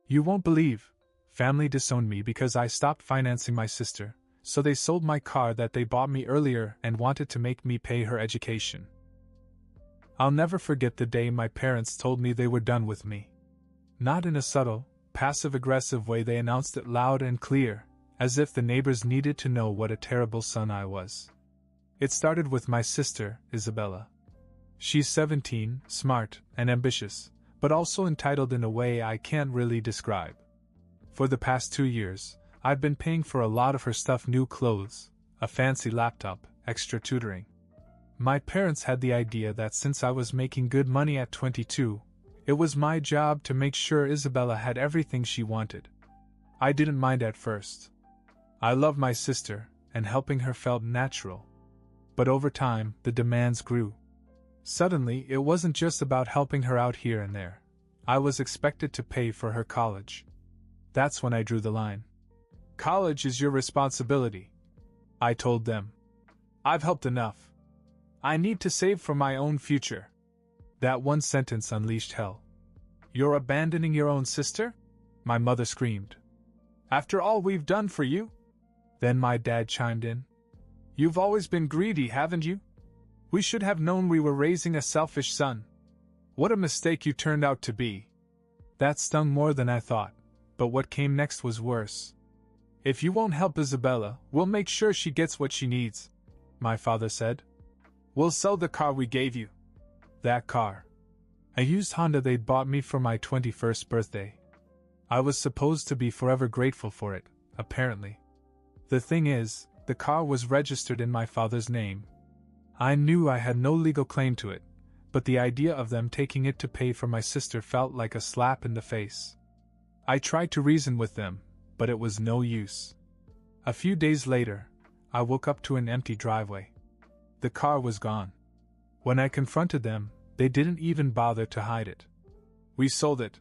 You won't believe. Family disowned me because I stopped financing my sister, so they sold my car that they bought me earlier and wanted to make me pay her education. I'll never forget the day my parents told me they were done with me. Not in a subtle, passive-aggressive way, they announced it loud and clear, as if the neighbors needed to know what a terrible son I was. It started with my sister, Isabella. She's 17, smart, and ambitious, but also entitled in a way I can't really describe. For the past 2 years, I've been paying for a lot of her stuff: new clothes, a fancy laptop, extra tutoring. My parents had the idea that since I was making good money at 22, it was my job to make sure Isabella had everything she wanted. I didn't mind at first. I love my sister, and helping her felt natural. But over time, the demands grew. Suddenly, it wasn't just about helping her out here and there. I was expected to pay for her college. That's when I drew the line. College is your responsibility, I told them. I've helped enough. I need to save for my own future. That one sentence unleashed hell. You're abandoning your own sister? My mother screamed. After all we've done for you? Then my dad chimed in. You've always been greedy, haven't you? We should have known we were raising a selfish son. What a mistake you turned out to be. That stung more than I thought, but what came next was worse. If you won't help Isabella, we'll make sure she gets what she needs, my father said. We'll sell the car we gave you. That car. A used Honda they'd bought me for my 21st birthday. I was supposed to be forever grateful for it, apparently. The thing is, the car was registered in my father's name. I knew I had no legal claim to it, but the idea of them taking it to pay for my sister felt like a slap in the face. I tried to reason with them, but it was no use. A few days later, I woke up to an empty driveway. The car was gone. When I confronted them, they didn't even bother to hide it. We sold it,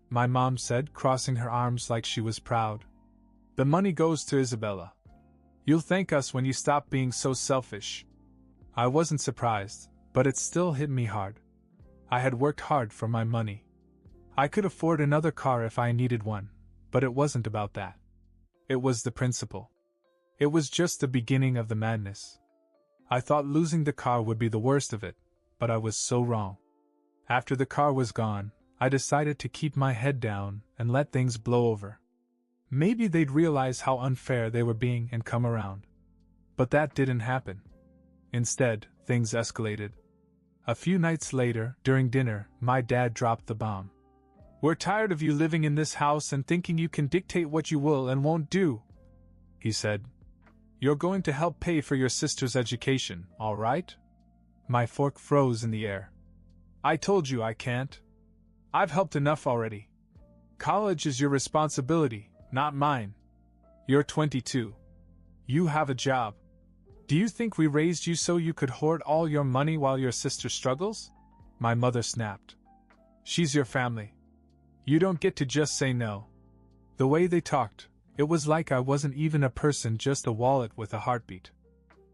my mom said, crossing her arms like she was proud. The money goes to Isabella. You'll thank us when you stop being so selfish. I wasn't surprised, but it still hit me hard. I had worked hard for my money. I could afford another car if I needed one, but it wasn't about that. It was the principle. It was just the beginning of the madness. I thought losing the car would be the worst of it, but I was so wrong. After the car was gone, I decided to keep my head down and let things blow over. Maybe they'd realize how unfair they were being and come around. But that didn't happen. Instead, things escalated. A few nights later, during dinner, my dad dropped the bomb. We're tired of you living in this house and thinking you can dictate what you will and won't do, he said. You're going to help pay for your sister's education, all right? My fork froze in the air. I told you I can't. I've helped enough already. College is your responsibility, not mine. You're 22. You have a job. Do you think we raised you so you could hoard all your money while your sister struggles? My mother snapped. She's your family. You don't get to just say no. The way they talked, it was like I wasn't even a person, just a wallet with a heartbeat.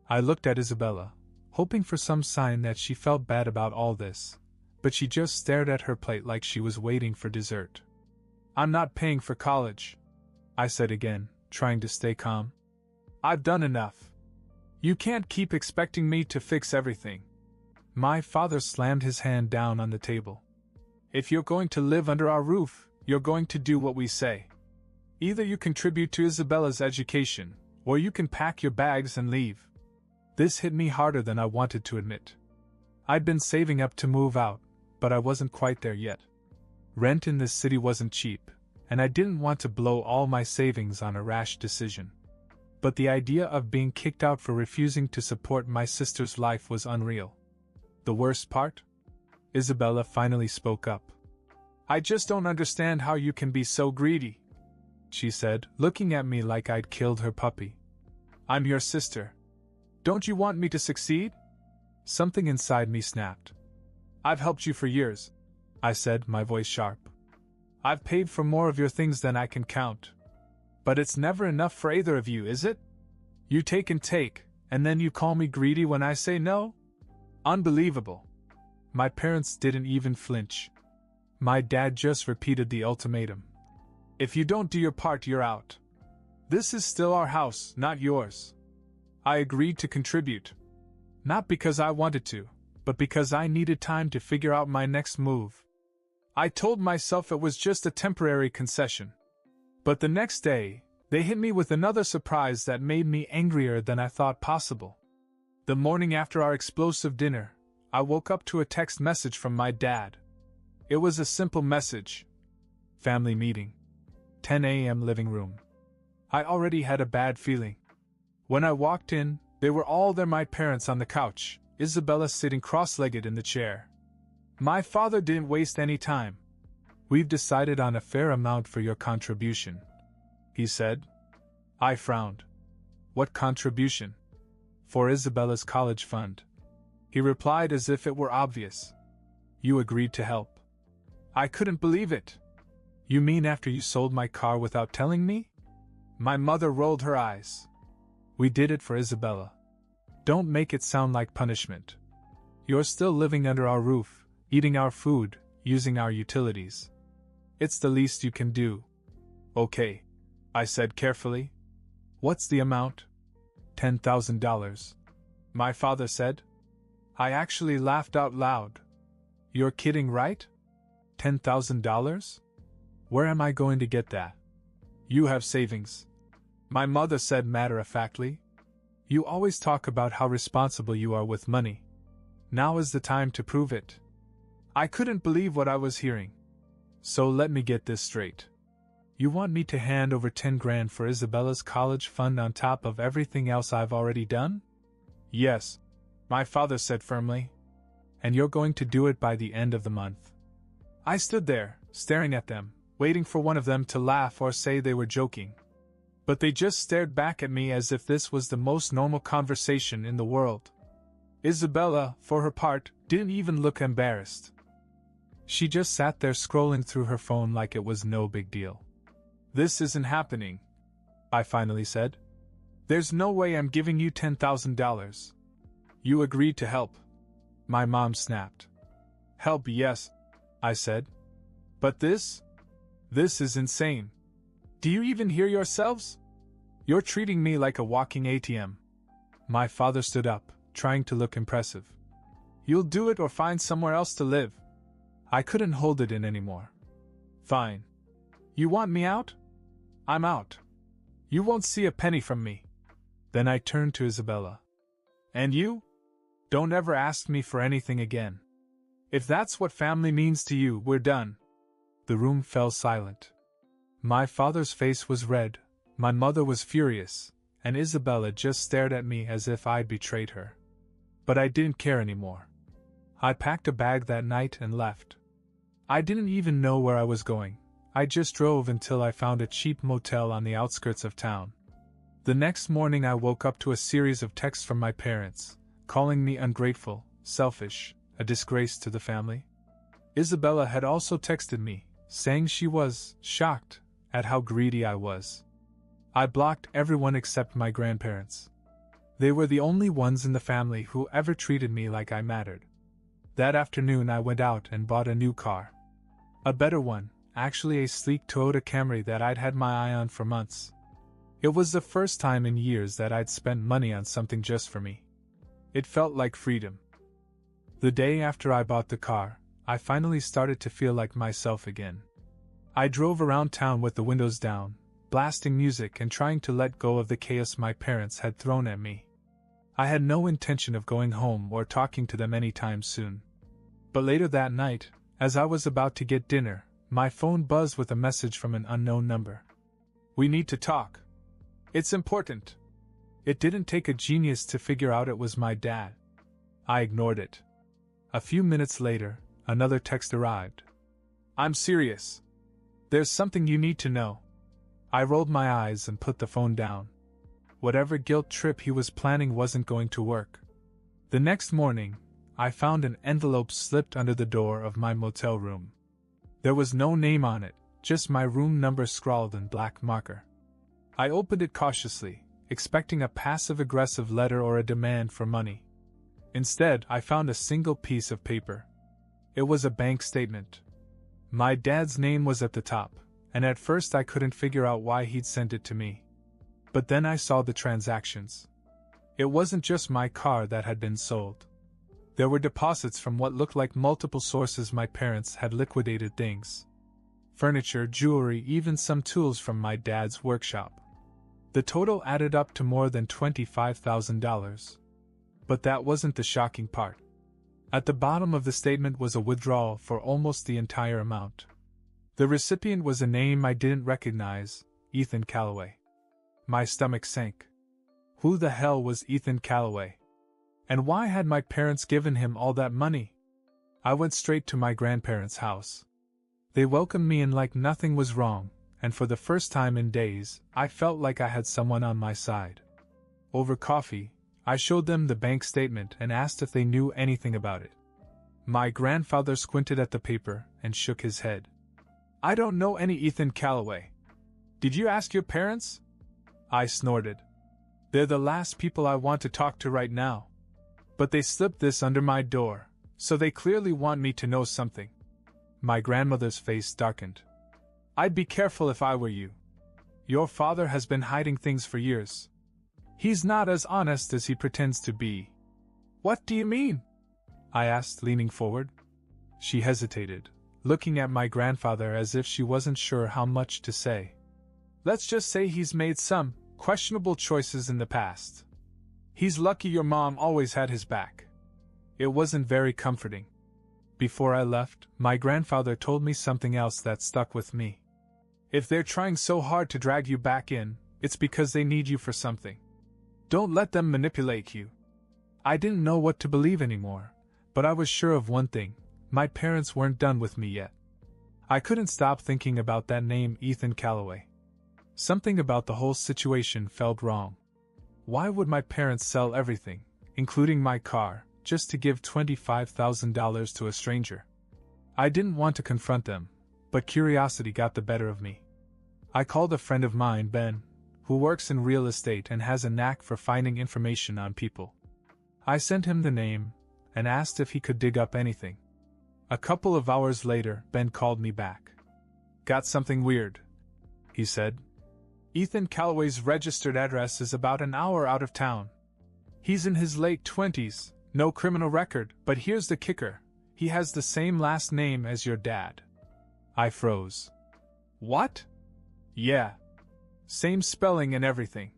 I looked at Isabella, hoping for some sign that she felt bad about all this, but she just stared at her plate like she was waiting for dessert. I'm not paying for college, I said again, trying to stay calm. I've done enough. You can't keep expecting me to fix everything. My father slammed his hand down on the table. If you're going to live under our roof, you're going to do what we say. Either you contribute to Isabella's education, or you can pack your bags and leave. This hit me harder than I wanted to admit. I'd been saving up to move out, but I wasn't quite there yet. Rent in this city wasn't cheap, and I didn't want to blow all my savings on a rash decision. But the idea of being kicked out for refusing to support my sister's life was unreal. The worst part? Isabella finally spoke up. I just don't understand how you can be so greedy, she said, looking at me like I'd killed her puppy. I'm your sister. Don't you want me to succeed? Something inside me snapped. I've helped you for years, I said, my voice sharp. I've paid for more of your things than I can count. But it's never enough for either of you, is it? You take and take, and then you call me greedy when I say no? Unbelievable. My parents didn't even flinch. My dad just repeated the ultimatum. If you don't do your part, you're out. This is still our house, not yours. I agreed to contribute. Not because I wanted to, but because I needed time to figure out my next move. I told myself it was just a temporary concession. But the next day, they hit me with another surprise that made me angrier than I thought possible. The morning after our explosive dinner, I woke up to a text message from my dad. It was a simple message. Family meeting. 10 a.m. living room. I already had a bad feeling. When I walked in, they were all there, my parents on the couch, Isabella sitting cross-legged in the chair. My father didn't waste any time. We've decided on a fair amount for your contribution, he said. I frowned. What contribution? For Isabella's college fund. He replied as if it were obvious. You agreed to help. I couldn't believe it. You mean after you sold my car without telling me? My mother rolled her eyes. We did it for Isabella. Don't make it sound like punishment. You're still living under our roof, eating our food, using our utilities. It's the least you can do. Okay, I said carefully. What's the amount? $10,000. My father said. I actually laughed out loud. You're kidding, right? $10,000? Where am I going to get that? You have savings. My mother said matter-of-factly. You always talk about how responsible you are with money. Now is the time to prove it. I couldn't believe what I was hearing. So let me get this straight. You want me to hand over 10 grand for Isabella's college fund on top of everything else I've already done? Yes, my father said firmly. And you're going to do it by the end of the month. I stood there, staring at them, waiting for one of them to laugh or say they were joking. But they just stared back at me as if this was the most normal conversation in the world. Isabella, for her part, didn't even look embarrassed. She just sat there scrolling through her phone like it was no big deal. This isn't happening, I finally said. There's no way I'm giving you $10,000. You agreed to help. My mom snapped. Help, yes, I said. But this is insane. Do you even hear yourselves? You're treating me like a walking ATM. My father stood up, trying to look impressive. You'll do it or find somewhere else to live. I couldn't hold it in anymore. Fine. You want me out? I'm out. You won't see a penny from me. Then I turned to Isabella. And you? Don't ever ask me for anything again. If that's what family means to you, we're done. The room fell silent. My father's face was red, my mother was furious, and Isabella just stared at me as if I'd betrayed her. But I didn't care anymore. I packed a bag that night and left. I didn't even know where I was going. I just drove until I found a cheap motel on the outskirts of town. The next morning I woke up to a series of texts from my parents, calling me ungrateful, selfish, a disgrace to the family. Isabella had also texted me, saying she was shocked at how greedy I was. I blocked everyone except my grandparents. They were the only ones in the family who ever treated me like I mattered. That afternoon I went out and bought a new car. A better one, actually a sleek Toyota Camry that I'd had my eye on for months. It was the first time in years that I'd spent money on something just for me. It felt like freedom. The day after I bought the car, I finally started to feel like myself again. I drove around town with the windows down, blasting music and trying to let go of the chaos my parents had thrown at me. I had no intention of going home or talking to them anytime soon. But later that night, as I was about to get dinner, my phone buzzed with a message from an unknown number. We need to talk. It's important. It didn't take a genius to figure out it was my dad. I ignored it. A few minutes later, another text arrived. I'm serious. There's something you need to know. I rolled my eyes and put the phone down. Whatever guilt trip he was planning wasn't going to work. The next morning, I found an envelope slipped under the door of my motel room. There was no name on it, just my room number scrawled in black marker. I opened it cautiously, expecting a passive-aggressive letter or a demand for money. Instead, I found a single piece of paper. It was a bank statement. My dad's name was at the top, and at first I couldn't figure out why he'd sent it to me. But then I saw the transactions. It wasn't just my car that had been sold. There were deposits from what looked like multiple sources. My parents had liquidated things. Furniture, jewelry, even some tools from my dad's workshop. The total added up to more than $25,000. But that wasn't the shocking part. At the bottom of the statement was a withdrawal for almost the entire amount. The recipient was a name I didn't recognize, Ethan Calloway. My stomach sank. Who the hell was Ethan Calloway? And why had my parents given him all that money? I went straight to my grandparents' house. They welcomed me in like nothing was wrong, and for the first time in days, I felt like I had someone on my side. Over coffee, I showed them the bank statement and asked if they knew anything about it. My grandfather squinted at the paper and shook his head. I don't know any Ethan Calloway. Did you ask your parents? I snorted. They're the last people I want to talk to right now. But they slipped this under my door, so they clearly want me to know something. My grandmother's face darkened. I'd be careful if I were you. Your father has been hiding things for years. He's not as honest as he pretends to be. What do you mean? I asked, leaning forward. She hesitated, looking at my grandfather as if she wasn't sure how much to say. Let's just say he's made some questionable choices in the past. He's lucky your mom always had his back. It wasn't very comforting. Before I left, my grandfather told me something else that stuck with me. If they're trying so hard to drag you back in, it's because they need you for something. Don't let them manipulate you. I didn't know what to believe anymore, but I was sure of one thing: my parents weren't done with me yet. I couldn't stop thinking about that name, Ethan Calloway. Something about the whole situation felt wrong. Why would my parents sell everything, including my car, just to give $25,000 to a stranger? I didn't want to confront them, but curiosity got the better of me. I called a friend of mine, Ben, who works in real estate and has a knack for finding information on people. I sent him the name and asked if he could dig up anything. A couple of hours later, Ben called me back. Got something weird, he said. Ethan Calloway's registered address is about an hour out of town. He's in his late 20s, no criminal record, but here's the kicker: he has the same last name as your dad. I froze. What? Yeah. Same spelling and everything.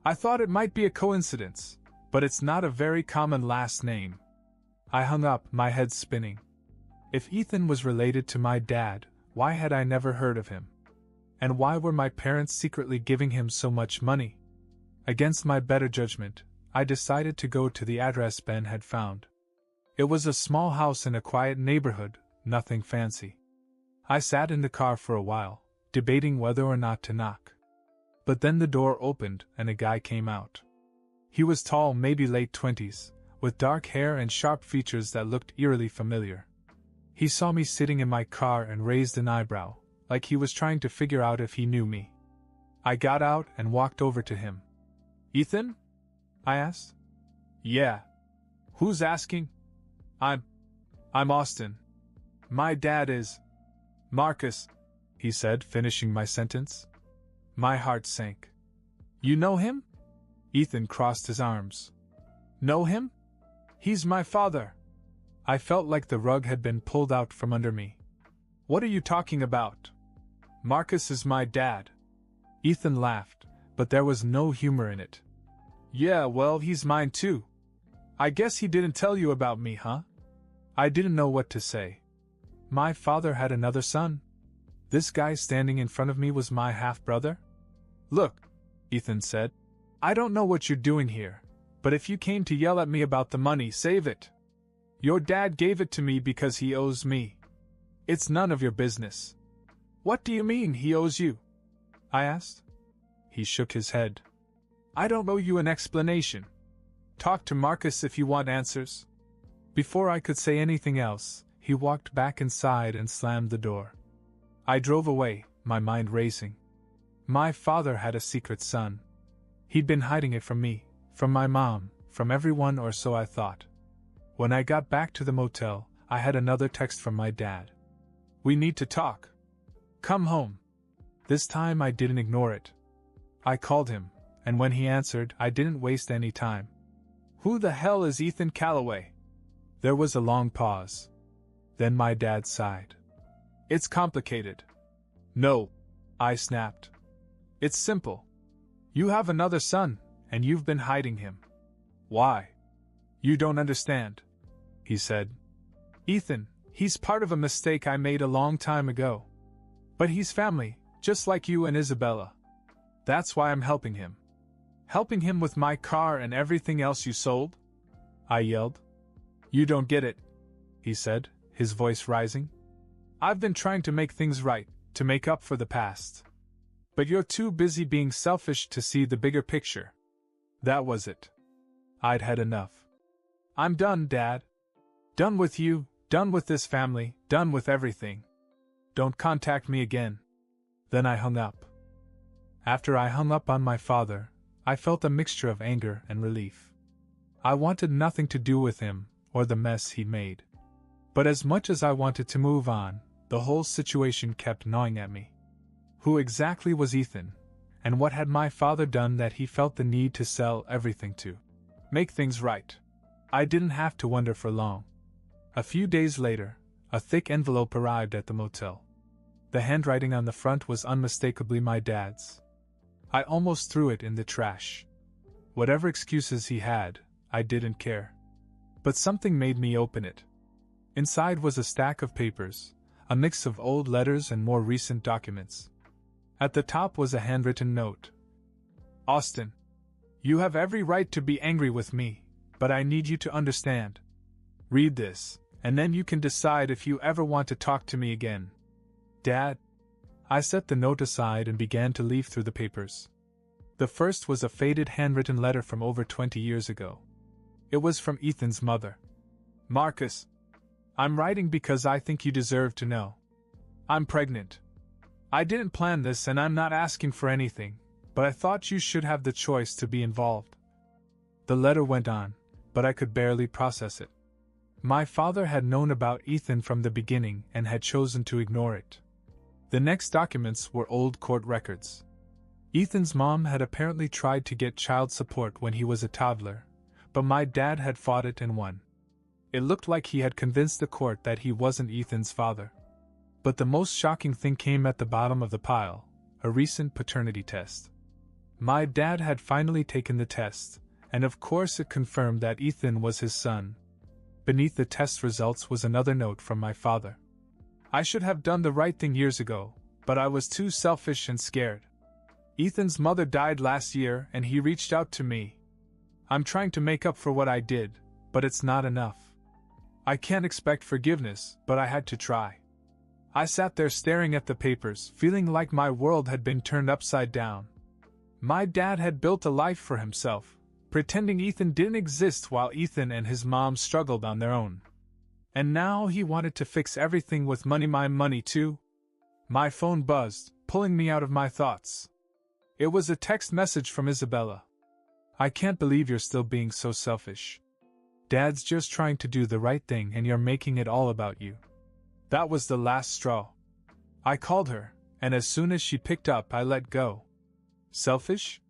I thought it might be a coincidence, but it's not a very common last name. I hung up, my head spinning. If Ethan was related to my dad, why had I never heard of him? And why were my parents secretly giving him so much money? Against my better judgment, I decided to go to the address Ben had found. It was a small house in a quiet neighborhood, nothing fancy. I sat in the car for a while, debating whether or not to knock. But then the door opened and a guy came out. He was tall, maybe late 20s, with dark hair and sharp features that looked eerily familiar. He saw me sitting in my car and raised an eyebrow, like he was trying to figure out if he knew me. I got out and walked over to him. Ethan? I asked. Yeah. Who's asking? I'm Austin. My dad is Marcus, he said, finishing my sentence. My heart sank. You know him? Ethan crossed his arms. Know him? He's my father. I felt like the rug had been pulled out from under me. What are you talking about? Marcus is my dad. Ethan laughed, but there was no humor in it. Yeah, well, he's mine too. I guess he didn't tell you about me, huh? I didn't know what to say. My father had another son? This guy standing in front of me was my half-brother? Look, Ethan said. I don't know what you're doing here, but if you came to yell at me about the money, save it. Your dad gave it to me because he owes me. It's none of your business. What do you mean he owes you? I asked. He shook his head. I don't owe you an explanation. Talk to Marcus if you want answers. Before I could say anything else, he walked back inside and slammed the door. I drove away, my mind racing. My father had a secret son. He'd been hiding it from me, from my mom, from everyone, or so I thought. When I got back to the motel, I had another text from my dad. We need to talk. Come home. This time I didn't ignore it. I called him, and when he answered, I didn't waste any time. "Who the hell is Ethan Calloway?" There was a long pause. Then my dad sighed. "It's complicated." "No," I snapped. "It's simple. You have another son, and you've been hiding him." "Why?" "You don't understand," he said. "Ethan, he's part of a mistake I made a long time ago. But he's family, just like you and Isabella. That's why I'm helping him." "Helping him with my car and everything else you sold?" I yelled. "You don't get it," he said, his voice rising. "I've been trying to make things right, to make up for the past. But you're too busy being selfish to see the bigger picture." That was it. I'd had enough. "I'm done, Dad. Done with you, done with this family, done with everything. Don't contact me again." Then I hung up. After I hung up on my father, I felt a mixture of anger and relief. I wanted nothing to do with him, or the mess he made. But as much as I wanted to move on, the whole situation kept gnawing at me. Who exactly was Ethan, and what had my father done that he felt the need to sell everything to make things right? I didn't have to wonder for long. A few days later, a thick envelope arrived at the motel. The handwriting on the front was unmistakably my dad's. I almost threw it in the trash. Whatever excuses he had, I didn't care. But something made me open it. Inside was a stack of papers, a mix of old letters and more recent documents. At the top was a handwritten note. "Austin, you have every right to be angry with me, but I need you to understand. Read this, and then you can decide if you ever want to talk to me again. Dad." I set the note aside and began to leaf through the papers. The first was a faded handwritten letter from over 20 years ago. It was from Ethan's mother. "Marcus, I'm writing because I think you deserve to know. I'm pregnant. I didn't plan this and I'm not asking for anything, but I thought you should have the choice to be involved." The letter went on, but I could barely process it. My father had known about Ethan from the beginning and had chosen to ignore it. The next documents were old court records. Ethan's mom had apparently tried to get child support when he was a toddler, but my dad had fought it and won. It looked like he had convinced the court that he wasn't Ethan's father. But the most shocking thing came at the bottom of the pile, a recent paternity test. My dad had finally taken the test, and of course it confirmed that Ethan was his son. Beneath the test results was another note from my father. "I should have done the right thing years ago, but I was too selfish and scared. Ethan's mother died last year and he reached out to me. I'm trying to make up for what I did, but it's not enough. I can't expect forgiveness, but I had to try." I sat there staring at the papers, feeling like my world had been turned upside down. My dad had built a life for himself, pretending Ethan didn't exist while Ethan and his mom struggled on their own. And now he wanted to fix everything with money, my money too. My phone buzzed, pulling me out of my thoughts. It was a text message from Isabella. "I can't believe you're still being so selfish. Dad's just trying to do the right thing and you're making it all about you." That was the last straw. I called her, and as soon as she picked up I let go. "Selfish?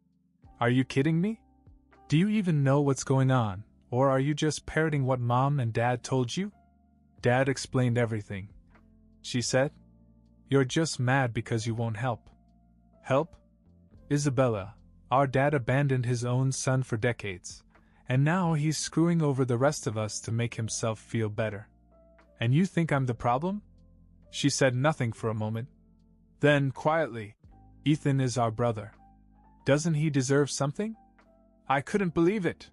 Are you kidding me? Do you even know what's going on, or are you just parroting what Mom and Dad told you?" "Dad explained everything," she said. "You're just mad because you won't help." "Help? Isabella, our dad abandoned his own son for decades, and now he's screwing over the rest of us to make himself feel better. And you think I'm the problem?" She said nothing for a moment. Then, quietly, "Ethan is our brother. Doesn't he deserve something?" I couldn't believe it.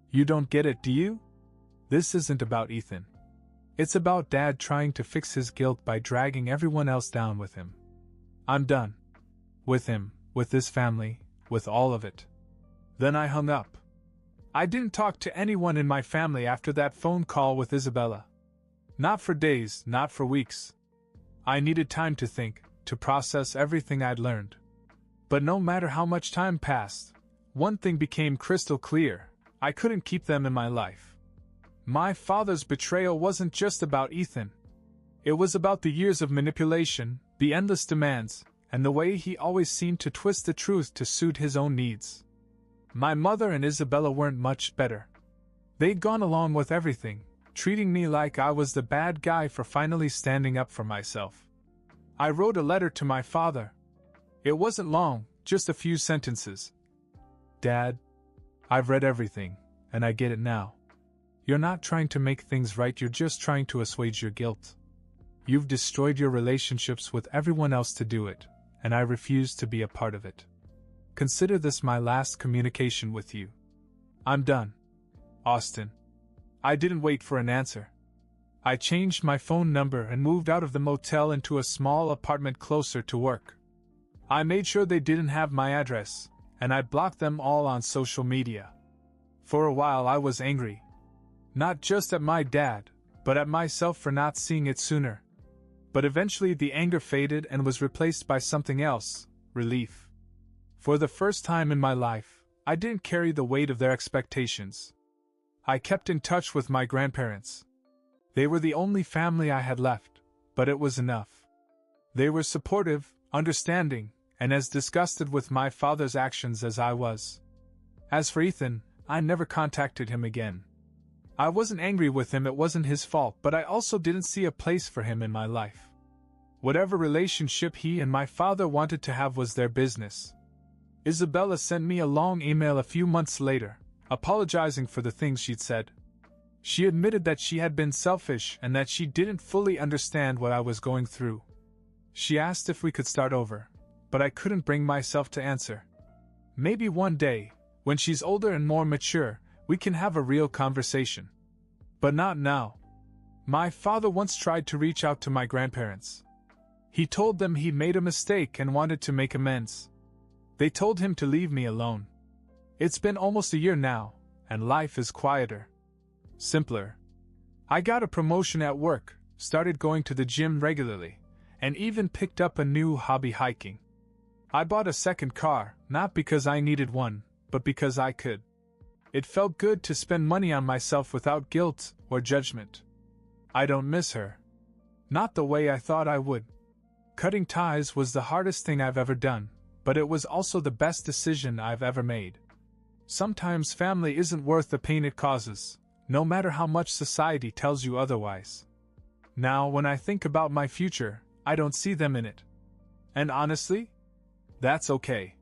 "You don't get it, do you? This isn't about Ethan. It's about Dad trying to fix his guilt by dragging everyone else down with him. I'm done. With him, with this family, with all of it." Then I hung up. I didn't talk to anyone in my family after that phone call with Isabella. Not for days, not for weeks. I needed time to think, to process everything I'd learned. But no matter how much time passed, one thing became crystal clear: I couldn't keep them in my life. My father's betrayal wasn't just about Ethan. It was about the years of manipulation, the endless demands, and the way he always seemed to twist the truth to suit his own needs. My mother and Isabella weren't much better. They'd gone along with everything, treating me like I was the bad guy for finally standing up for myself. I wrote a letter to my father. It wasn't long, just a few sentences. Dad, I've read everything, and I get it now. You're not trying to make things right, you're just trying to assuage your guilt. You've destroyed your relationships with everyone else to do it, and I refuse to be a part of it. Consider this my last communication with you. I'm done. Austin. I didn't wait for an answer. I changed my phone number and moved out of the motel into a small apartment closer to work. I made sure they didn't have my address, and I blocked them all on social media. For a while I was angry. Not just at my dad, but at myself for not seeing it sooner. But eventually the anger faded and was replaced by something else, relief. For the first time in my life, I didn't carry the weight of their expectations. I kept in touch with my grandparents. They were the only family I had left, but it was enough. They were supportive, understanding, and as disgusted with my father's actions as I was. As for Ethan, I never contacted him again. I wasn't angry with him, it wasn't his fault, but I also didn't see a place for him in my life. Whatever relationship he and my father wanted to have was their business. Isabella sent me a long email a few months later, apologizing for the things she'd said. She admitted that she had been selfish and that she didn't fully understand what I was going through. She asked if we could start over, but I couldn't bring myself to answer. Maybe one day, when she's older and more mature, we can have a real conversation. But not now. My father once tried to reach out to my grandparents. He told them he'd made a mistake and wanted to make amends. They told him to leave me alone. It's been almost a year now, and life is quieter. Simpler. I got a promotion at work, started going to the gym regularly, and even picked up a new hobby, hiking. I bought a second car, not because I needed one, but because I could. It felt good to spend money on myself without guilt or judgment. I don't miss her. Not the way I thought I would. Cutting ties was the hardest thing I've ever done, but it was also the best decision I've ever made. Sometimes family isn't worth the pain it causes, no matter how much society tells you otherwise. Now, when I think about my future, I don't see them in it. And honestly, that's okay.